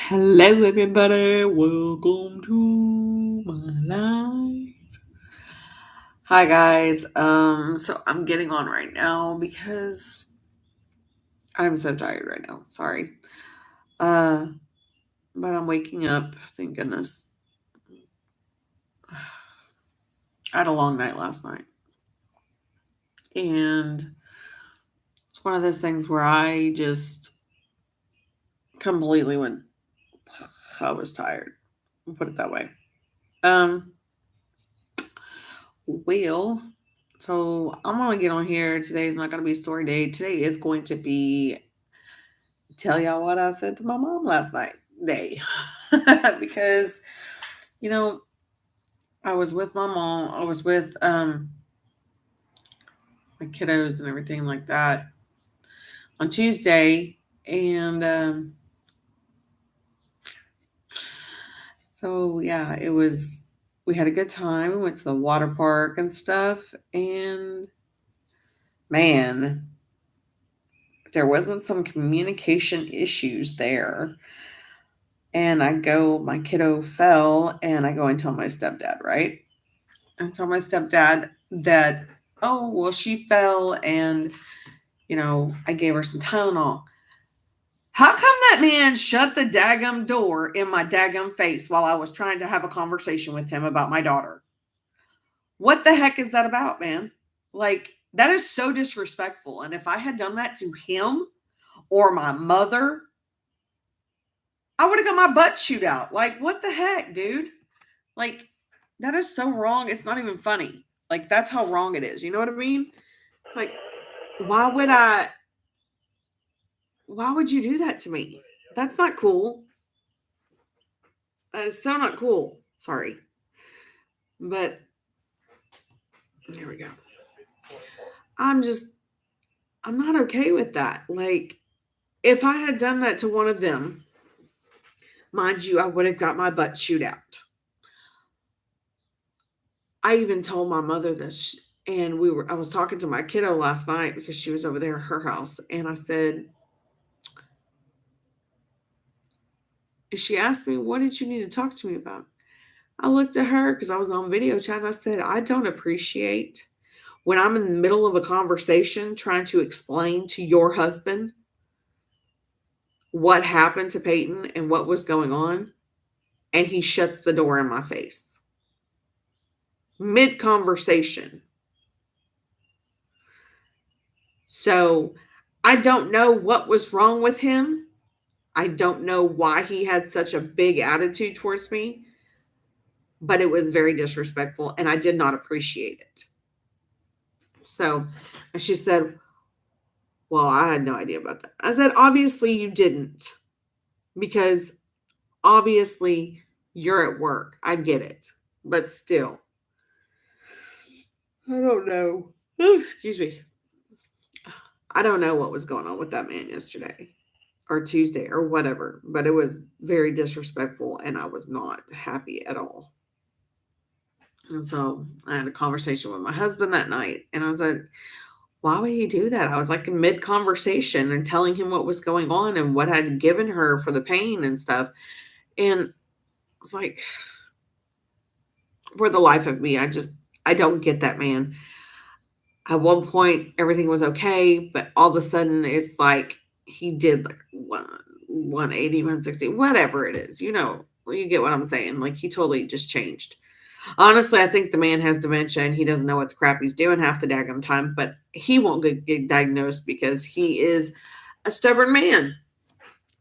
Hello, everybody. Welcome to my life. Hi, guys. So I'm getting on right now because I'm so tired right now. Sorry. Uh, but I'm waking up. Thank goodness. I had a long night last night, and it's one of those things where I just completely went. I was tired. I'll put it that way. Um, well, so I'm gonna get on here. Today is not gonna be story day. Today is going to be tell y'all what I said to my mom last night day. Because, you know, I was with my mom, I was with my kiddos and everything like that on Tuesday. And so yeah, we had a good time. We went to the water park and stuff, and man, there wasn't some communication issues there. And my kiddo fell, and I go and tell my stepdad, right? I told my stepdad that, oh, well, she fell and, I gave her some Tylenol. How come that man shut the daggum door in my daggum face while I was trying to have a conversation with him about my daughter? What the heck is that about, man? Like, that is so disrespectful. And if I had done that to him or my mother, I would have got my butt chewed out. Like, what the heck, dude? Like, that is so wrong. It's not even funny. Like, that's how wrong it is. You know what I mean? It's like, why would I why would you do that to me? That's not cool. That is so not cool. Sorry. But there we go. I'm just I'm not okay with that. Like, if I had done that to one of them, mind you, I would have got my butt chewed out. I even told my mother this, and I was talking to my kiddo last night because she was over there at her house, and I said, she asked me, what did you need to talk to me about? I looked at her because I was on video chat, and I said, I don't appreciate when I'm in the middle of a conversation trying to explain to your husband what happened to Peyton and what was going on, and he shuts the door in my face mid conversation. So I don't know what was wrong with him. I don't know why he had such a big attitude towards me, but it was very disrespectful and I did not appreciate it. So, and she said, well, I had no idea about that. I said, obviously you didn't, because obviously you're at work. I get it. But still, I don't know. Oh, excuse me. I don't know what was going on with that man yesterday or Tuesday or whatever, but it was very disrespectful and I was not happy at all. And so I had a conversation with my husband that night, and I was like, why would he do that? I was like in mid conversation and telling him what was going on and what I'd given her for the pain and stuff. And it's like, for the life of me, I don't get that man. At one point, everything was okay, but all of a sudden, it's like he did like 180, 160, whatever it is. You get what I'm saying. Like, he totally just changed. Honestly, I think the man has dementia and he doesn't know what the crap he's doing half the daggum time, but he won't get diagnosed because he is a stubborn man.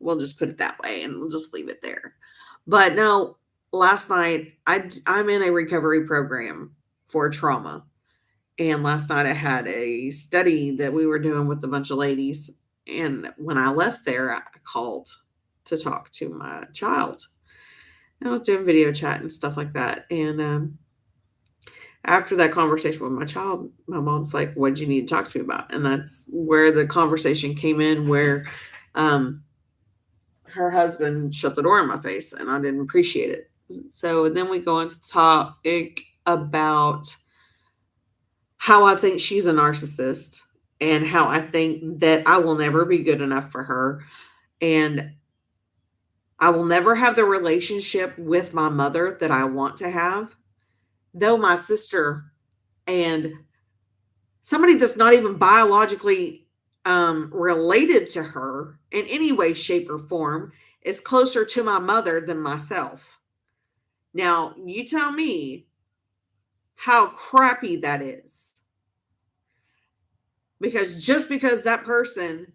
We'll just put it that way and we'll just leave it there. But no, last night, I'm in a recovery program for trauma. And last night I had a study that we were doing with a bunch of ladies. And when I left there, I called to talk to my child. And I was doing video chat and stuff like that. And after that conversation with my child, my mom's like, what did you need to talk to me about? And that's where the conversation came in, where her husband shut the door in my face and I didn't appreciate it. So then we go into the topic about how I think she's a narcissist and how I think that I will never be good enough for her. And I will never have the relationship with my mother that I want to have, though my sister and somebody that's not even biologically related to her in any way, shape, or form is closer to my mother than myself. Now, you tell me how crappy that is. Because just because that person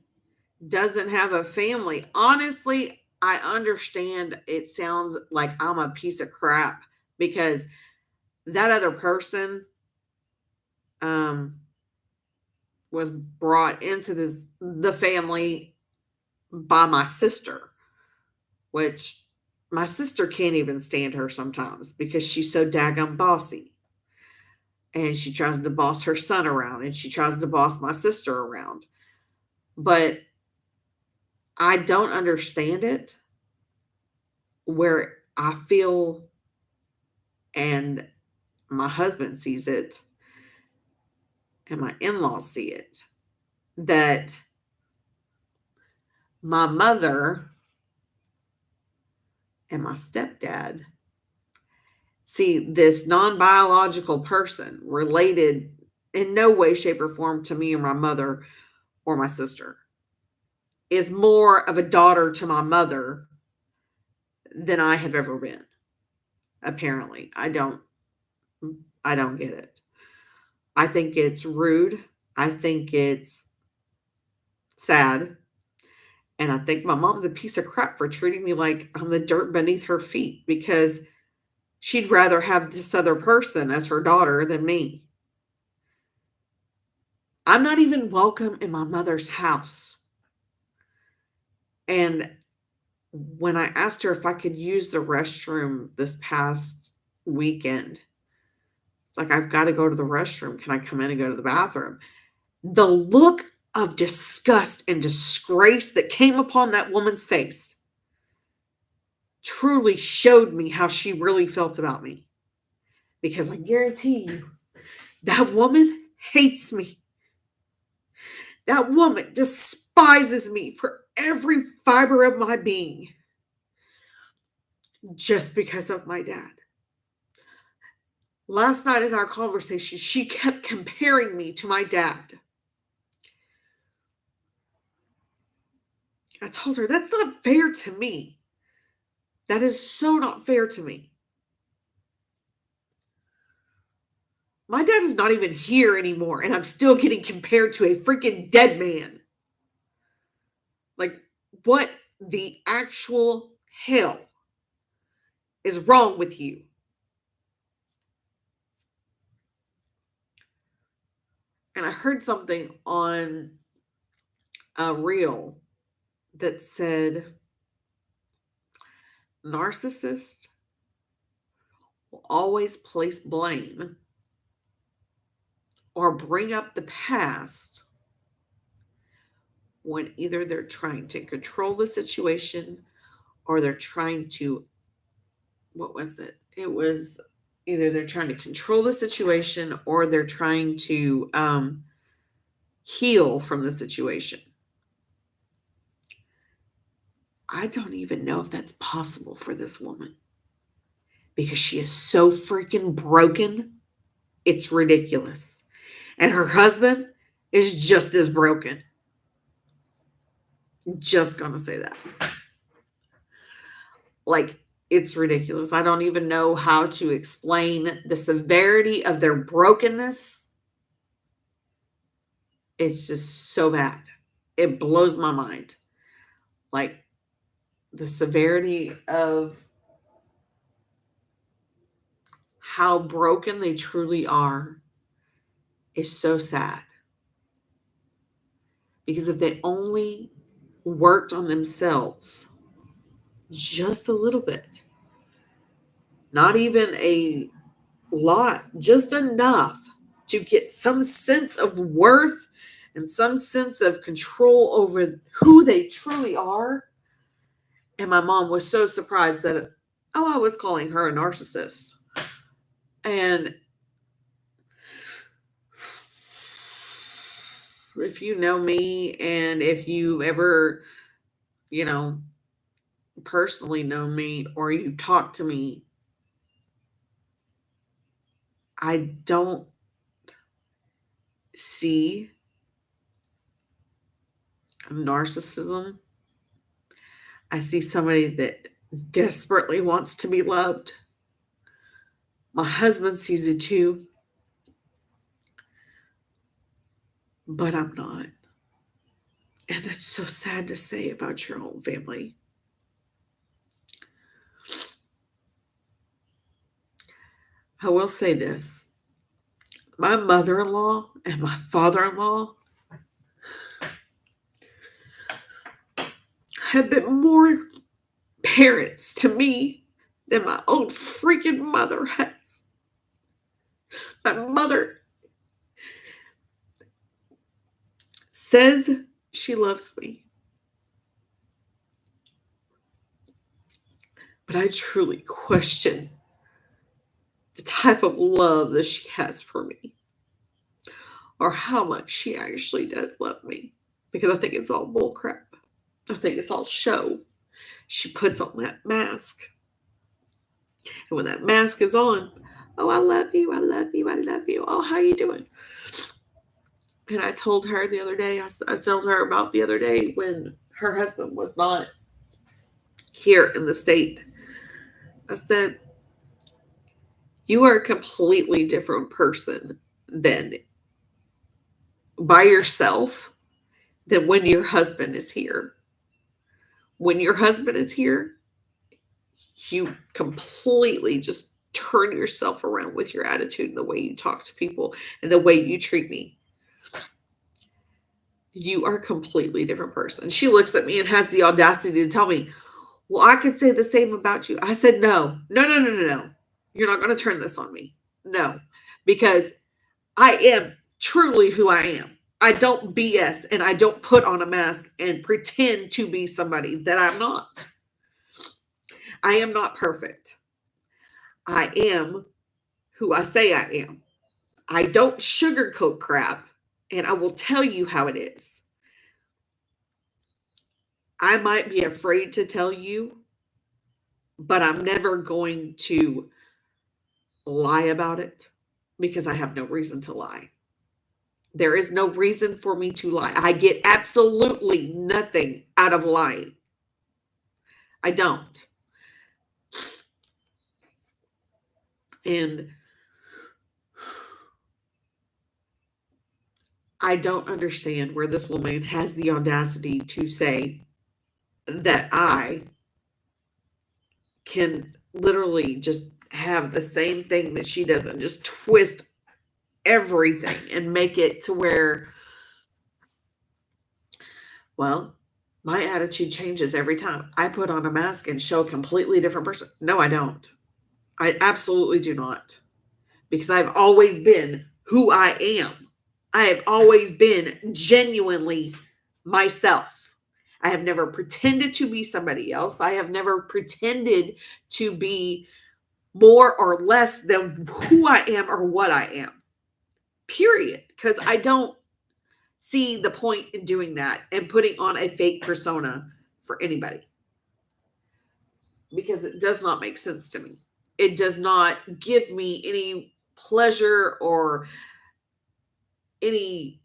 doesn't have a family, honestly, I understand it sounds like I'm a piece of crap because that other person um, was brought into the family by my sister, which my sister can't even stand her sometimes because she's so daggum bossy. And she tries to boss her son around and she tries to boss my sister around. But I don't understand it where I feel, and my husband sees it, and my in laws see it, that my mother and my stepdad see this non biological person related in no way, shape, or form to me or my mother or my sister is more of a daughter to my mother than I have ever been. Apparently, I don't get it. I think it's rude. I think it's sad. And I think my mom's a piece of crap for treating me like I'm the dirt beneath her feet because she'd rather have this other person as her daughter than me. I'm not even welcome in my mother's house. And when I asked her if I could use the restroom this past weekend, it's like, I've got to go to the restroom. Can I come in and go to the bathroom? The look of disgust and disgrace that came upon that woman's face truly showed me how she really felt about me. Because I guarantee you, that woman hates me. That woman despises me for every fiber of my being just because of my dad. Last night in our conversation, she kept comparing me to my dad. I told her, that's not fair to me. That is so not fair to me. My dad is not even here anymore, and I'm still getting compared to a freaking dead man. Like, what the actual hell is wrong with you? And I heard something on a reel that said narcissists will always place blame or bring up the past when either they're trying to control the situation or they're trying to, what was it? It was either they're trying to control the situation or they're trying to heal from the situation. I don't even know if that's possible for this woman because she is so freaking broken. It's ridiculous. And her husband is just as broken. Just gonna say that. Like, it's ridiculous. I don't even know how to explain the severity of their brokenness. It's just so bad. It blows my mind. Like, the severity of how broken they truly are is so sad. Because if they only worked on themselves just a little bit, not even a lot, just enough to get some sense of worth and some sense of control over who they truly are. And my mom was so surprised that, oh, I was calling her a narcissist. And if you know me and if you ever, you know, personally know me or you talk to me, I don't see narcissism. I see somebody that desperately wants to be loved. My husband sees it too, but I'm not. And that's so sad to say about your own family. I will say this: my mother in law and my father in law have been more parents to me than my own freaking mother has. My mother says she loves me, but I truly question the type of love that she has for me or how much she actually does love me because I think it's all bullcrap. I think it's all show. She puts on that mask. And when that mask is on, oh, I love you, I love you, I love you. Oh, how you doing? And I told her the other day, I told her about the other day when her husband was not here in the state. I said, you are a completely different person than by yourself than when your husband is here. When your husband is here, you completely just turn yourself around with your attitude and the way you talk to people and the way you treat me. You are a completely different person. She looks at me and has the audacity to tell me, well, I could say the same about you. I said, no, no, no, no, no, no. You're not going to turn this on me. No, because I am truly who I am. I don't BS and I don't put on a mask and pretend to be somebody that I'm not. I am not perfect. I am who I say I am. I don't sugarcoat crap, and I will tell you how it is. I might be afraid to tell you, but I'm never going to lie about it because I have no reason to lie. There is no reason for me to lie. I get absolutely nothing out of lying. I don't. And I don't understand where this woman has the audacity to say that I can literally just have the same thing that she does and just twist everything and make it to where, well, my attitude changes every time I put on a mask and show a completely different person. No, I don't. I absolutely do not. Because I've always been who I am. I have always been genuinely myself. I have never pretended to be somebody else. I have never pretended to be more or less than who I am or what I am. Period. Because I don't see the point in doing that and putting on a fake persona for anybody. Because it does not make sense to me. It does not give me any pleasure or any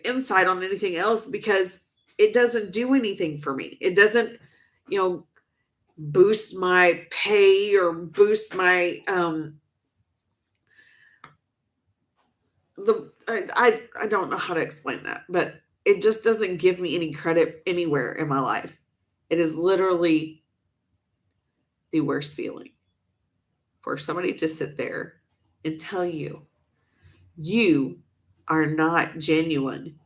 insight on anything else because it doesn't do anything for me. It doesn't, boost my pay or boost my I don't know how to explain that, but it just doesn't give me any credit anywhere in my life. It is literally the worst feeling for somebody to sit there and tell you you are not genuine.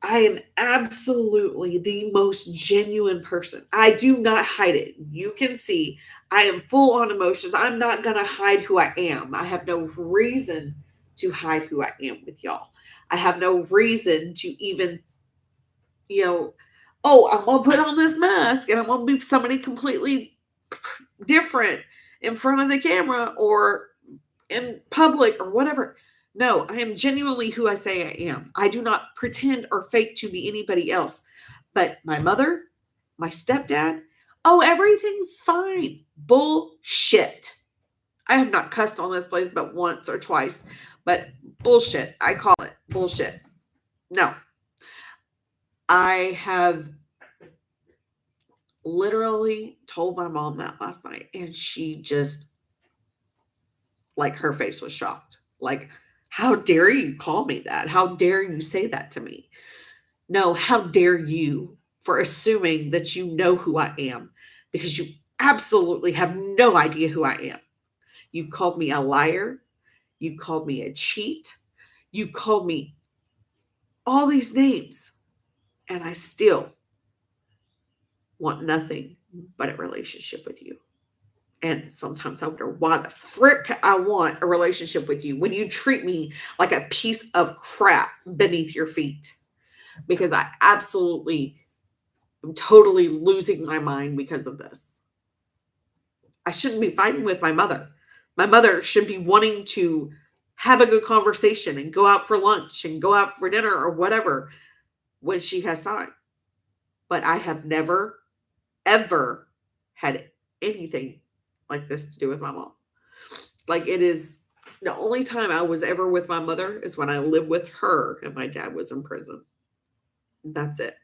I am absolutely the most genuine person. I do not hide it. You can see I am full on emotions. I'm not going to hide who I am. I have no reason to hide who I am with y'all. I have no reason to even, I'm going to put on this mask and I'm going to be somebody completely different in front of the camera or in public or whatever. No, I am genuinely who I say I am. I do not pretend or fake to be anybody else. But my mother, my stepdad, Oh, everything's fine. Bullshit. I have not cussed on this place but once or twice, but bullshit. I call it bullshit. No, I have literally told my mom that last night, and she just, like, her face was shocked. Like, how dare you call me that? How dare you say that to me? No, how dare you for assuming that you know who I am, because you absolutely have no idea who I am. You called me a liar. You called me a cheat. You called me all these names, and I still want nothing but a relationship with you. And sometimes I wonder why the frick I want a relationship with you when you treat me like a piece of crap beneath your feet. Because I absolutely am totally losing my mind because of this. I shouldn't be fighting with my mother. My mother should be wanting to have a good conversation and go out for lunch and go out for dinner or whatever when she has time. But I have never, ever had anything like this to do with my mom. Like, it is the only time I was ever with my mother is when I lived with her and my dad was in prison. That's it.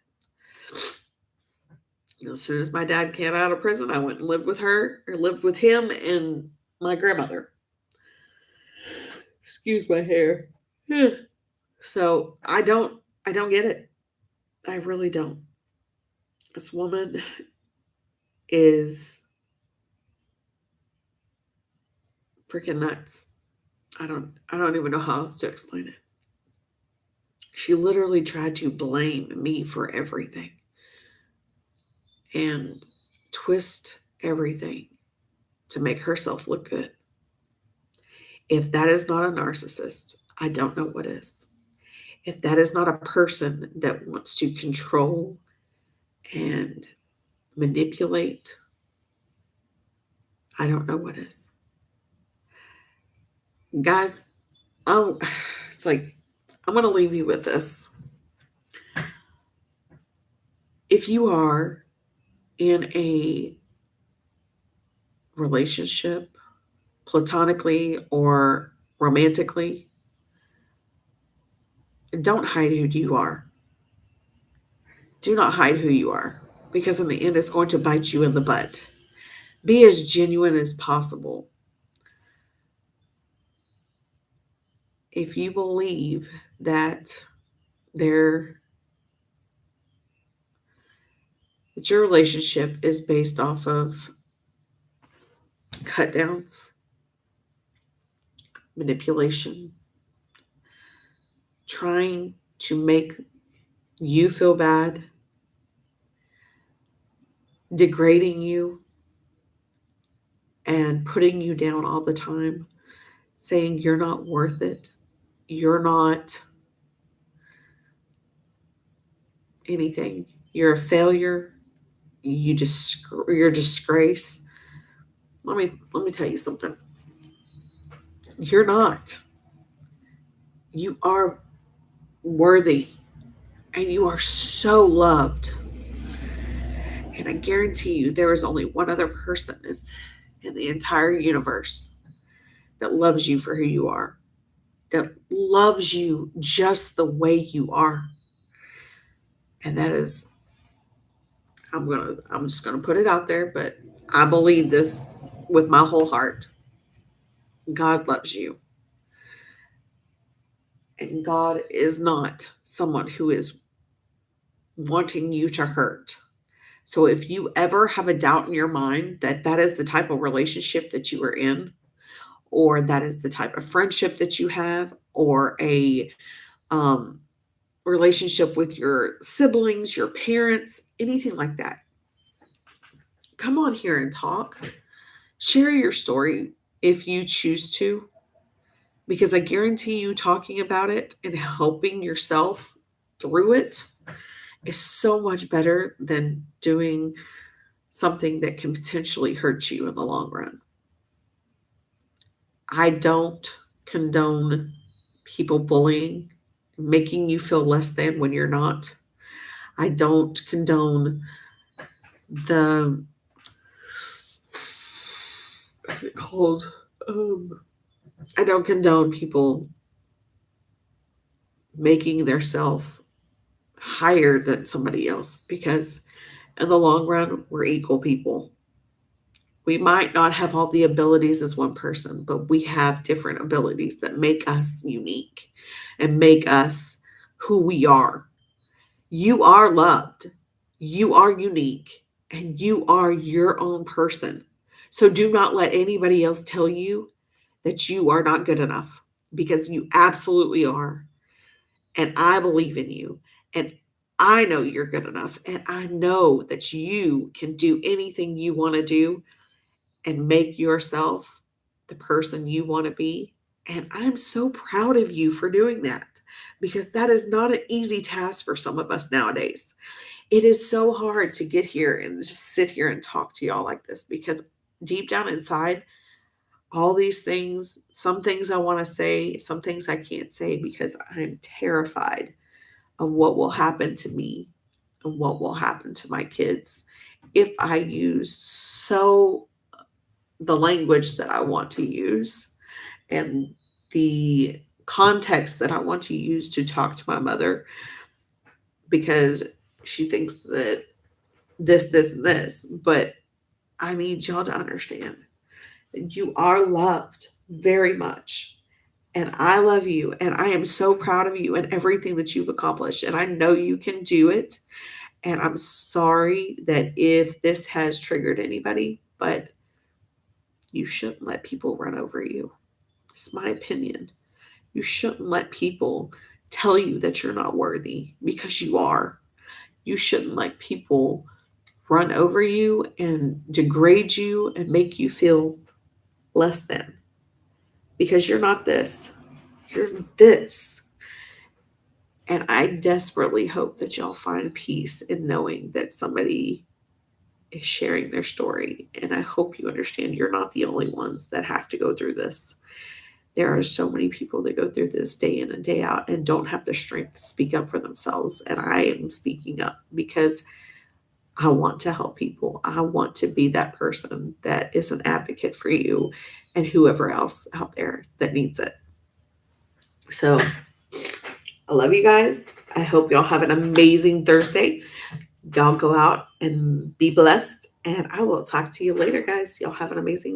As soon as my dad came out of prison, I went and lived with her, or lived with him and my grandmother. Excuse my hair. So I don't get it. I really don't. This woman is freaking nuts. I don't even know how else to explain it. She literally tried to blame me for everything and twist everything to make herself look good. If that is not a narcissist, I don't know what is. If that is not a person that wants to control and manipulate, I don't know what is. Guys, it's like, I'm going to leave you with this. If you are in a relationship, platonically or romantically, don't hide who you are. Do not hide who you are, because in the end, it's going to bite you in the butt. Be as genuine as possible. If you believe that that your relationship is based off of cut downs, manipulation, trying to make you feel bad, degrading you, and putting you down all the time, saying you're not worth it, you're not anything, you're a failure, you're a disgrace. Let me tell you something. You're not. You are worthy, and you are so loved. And I guarantee you, there is only one other person in the entire universe that loves you for who you are, that loves you just the way you are. And that is, I'm just gonna put it out there, but I believe this with my whole heart. God loves you. And God is not someone who is wanting you to hurt. So if you ever have a doubt in your mind that that is the type of relationship that you are in, or that is the type of friendship that you have, or a um, relationship with your siblings, your parents, anything like that, come on here and talk. Share your story if you choose to, because I guarantee you, talking about it and helping yourself through it is so much better than doing something that can potentially hurt you in the long run. I don't condone people bullying, making you feel less than when you're not. I don't condone the what's it called? I don't condone people making their self higher than somebody else because in the long run, we're equal people. We might not have all the abilities as one person, but we have different abilities that make us unique and make us who we are. You are loved, you are unique, and you are your own person. So do not let anybody else tell you that you are not good enough because you absolutely are. And I believe in you. And I know you're good enough. And I know that you can do anything you want to do and make yourself the person you want to be. And I'm so proud of you for doing that because that is not an easy task for some of us nowadays. It is so hard to get here and just sit here and talk to y'all like this because deep down inside, all these things, some things I want to say, some things I can't say because I'm terrified of what will happen to me and what will happen to my kids if I use the language that I want to use and the context that I want to use to talk to my mother because she thinks that this, and this. But I need y'all to understand that you are loved very much. And I love you. And I am so proud of you and everything that you've accomplished. And I know you can do it. And I'm sorry that if this has triggered anybody, but you shouldn't let people run over you. It's my opinion. You shouldn't let people tell you that you're not worthy because you are. You shouldn't let people run over you and degrade you and make you feel less than because you're not this. You're this. And I desperately hope that y'all find peace in knowing that somebody is sharing their story. And I hope you understand you're not the only ones that have to go through this. There are so many people that go through this day in and day out and don't have the strength to speak up for themselves. And I am speaking up because I want to help people. I want to be that person that is an advocate for you and whoever else out there that needs it. So I love you guys. I hope y'all have an amazing Thursday. Y'all go out and be blessed. And I will talk to you later, guys. Y'all have an amazing